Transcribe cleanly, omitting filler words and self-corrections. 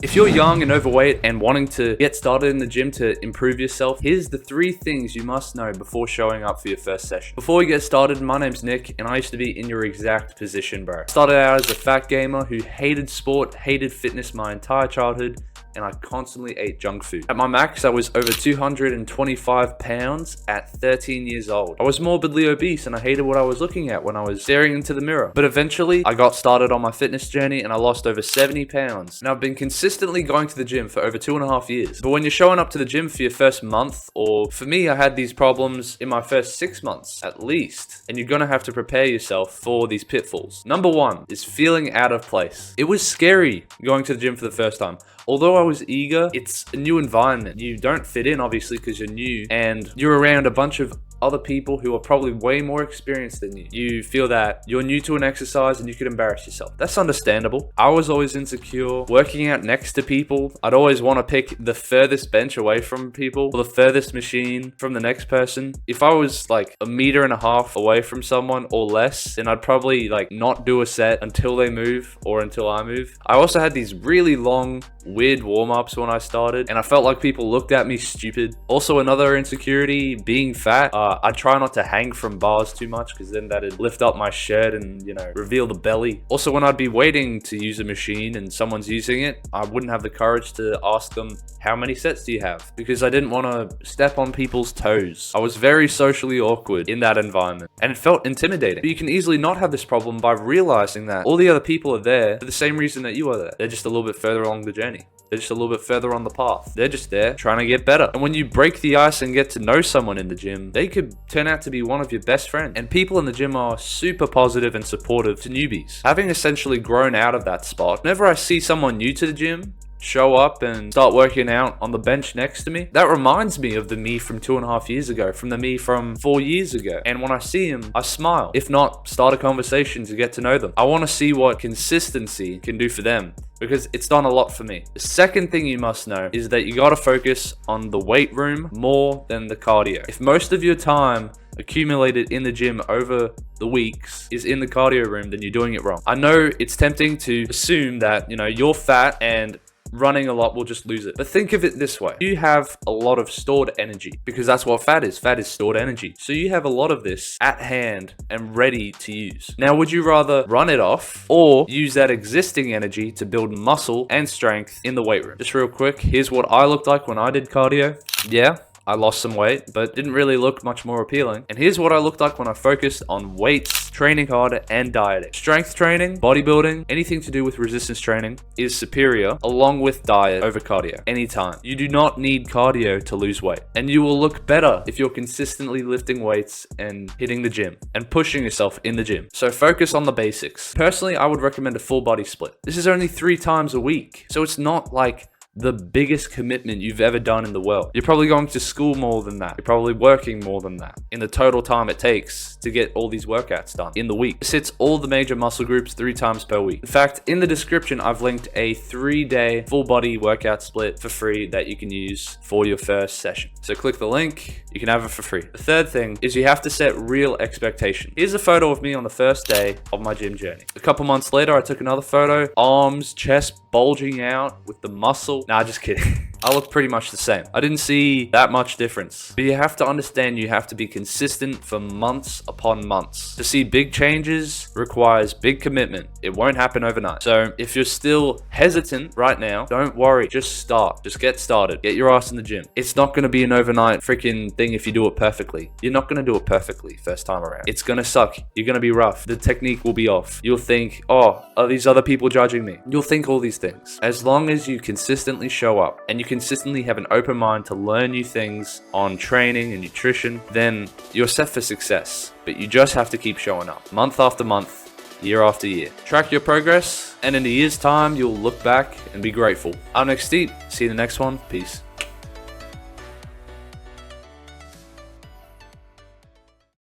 If you're young and overweight and wanting to get started in the gym to improve yourself, here's the 3 things you must know before showing up for your first session. Before we get started, my name's Nick and I used to be in your exact position, bro. Started out as a fat gamer who hated sport, hated fitness my entire childhood, and I constantly ate junk food. At my max, I was over 225 pounds at 13 years old. I was morbidly obese and I hated what I was looking at when I was staring into the mirror. But eventually, I got started on my fitness journey and I lost over 70 pounds. And I've been consistently going to the gym for over 2.5 years. But when you're showing up to the gym for your first month, or for me, I had these problems in my first 6 months at least, and you're gonna have to prepare yourself for these pitfalls. Number 1 is feeling out of place. It was scary going to the gym for the first time. Although I was eager, it's a new environment. You don't fit in, obviously, because you're new and you're around a bunch of other people who are probably way more experienced than you. You feel that you're new to an exercise and you could embarrass yourself. That's understandable. I was always insecure. Working out next to people, I'd always want to pick the furthest bench away from people or the furthest machine from the next person. If I was like 1.5 meters away from someone or less, then I'd probably like not do a set until they move or until I move. I also had these really long, weird warm-ups when I started and I felt like people looked at me stupid. Also, another insecurity, being fat. I'd try not to hang from bars too much because then that'd lift up my shirt and, you know, reveal the belly. Also, when I'd be waiting to use a machine and someone's using it, I wouldn't have the courage to ask them, how many sets do you have? Because I didn't want to step on people's toes. I was very socially awkward in that environment and it felt intimidating. But you can easily not have this problem by realizing that all the other people are there for the same reason that you are there. They're just a little bit further along the journey. They're just a little bit further on the path. They're just there trying to get better. And when you break the ice and get to know someone in the gym, they could turn out to be one of your best friends. And people in the gym are super positive and supportive to newbies. Having essentially grown out of that spot, whenever I see someone new to the gym show up and start working out on the bench next to me, that reminds me of the me from 2.5 years ago, from the me from 4 years ago. And when I see him, I smile. If not, start a conversation to get to know them. I want to see what consistency can do for them, because it's done a lot for me. The second thing you must know is that you gotta focus on the weight room more than the cardio. If most of your time accumulated in the gym over the weeks is in the cardio room, then you're doing it wrong. I know it's tempting to assume that, you know, you're fat and running a lot will just lose it. But think of it this way. You have a lot of stored energy, because that's what fat is. Fat is stored energy. So you have a lot of this at hand and ready to use. Now, would you rather run it off or use that existing energy to build muscle and strength in the weight room? Just real quick, here's what I looked like when I did cardio. Yeah, I lost some weight, but didn't really look much more appealing. And here's what I looked like when I focused on weights, training harder, and dieting. Strength training, bodybuilding, anything to do with resistance training is superior along with diet over cardio anytime. You do not need cardio to lose weight. And you will look better if you're consistently lifting weights and hitting the gym and pushing yourself in the gym. So focus on the basics. Personally, I would recommend a full body split. This is only 3 times a week. So it's not like the biggest commitment you've ever done in the world. You're probably going to school more than that. You're probably working more than that in the total time it takes to get all these workouts done in the week. This hits all the major muscle groups 3 times per week. In fact, in the description, I've linked a 3-day full body workout split for free that you can use for your first session. So click the link, you can have it for free. The third thing is you have to set real expectations. Here's a photo of me on the first day of my gym journey. A couple months later, I took another photo, arms, chest bulging out with the muscle. Nah, just kidding. I look pretty much the same. I didn't see that much difference. But you have to understand you have to be consistent for months upon months. To see big changes requires big commitment. It won't happen overnight. So if you're still hesitant right now, don't worry. Just start. Just get started. Get your ass in the gym. It's not going to be an overnight freaking thing if you do it perfectly. You're not going to do it perfectly first time around. It's going to suck. You're going to be rough. The technique will be off. You'll think, oh, are these other people judging me? You'll think all these things. As long as you consistently show up and you consistently have an open mind to learn new things on training and nutrition, then you're set for success. But you just have to keep showing up month after month, year after year. Track your progress, and in a year's time, you'll look back and be grateful. I'm Nick Steep. See you in the next one. Peace.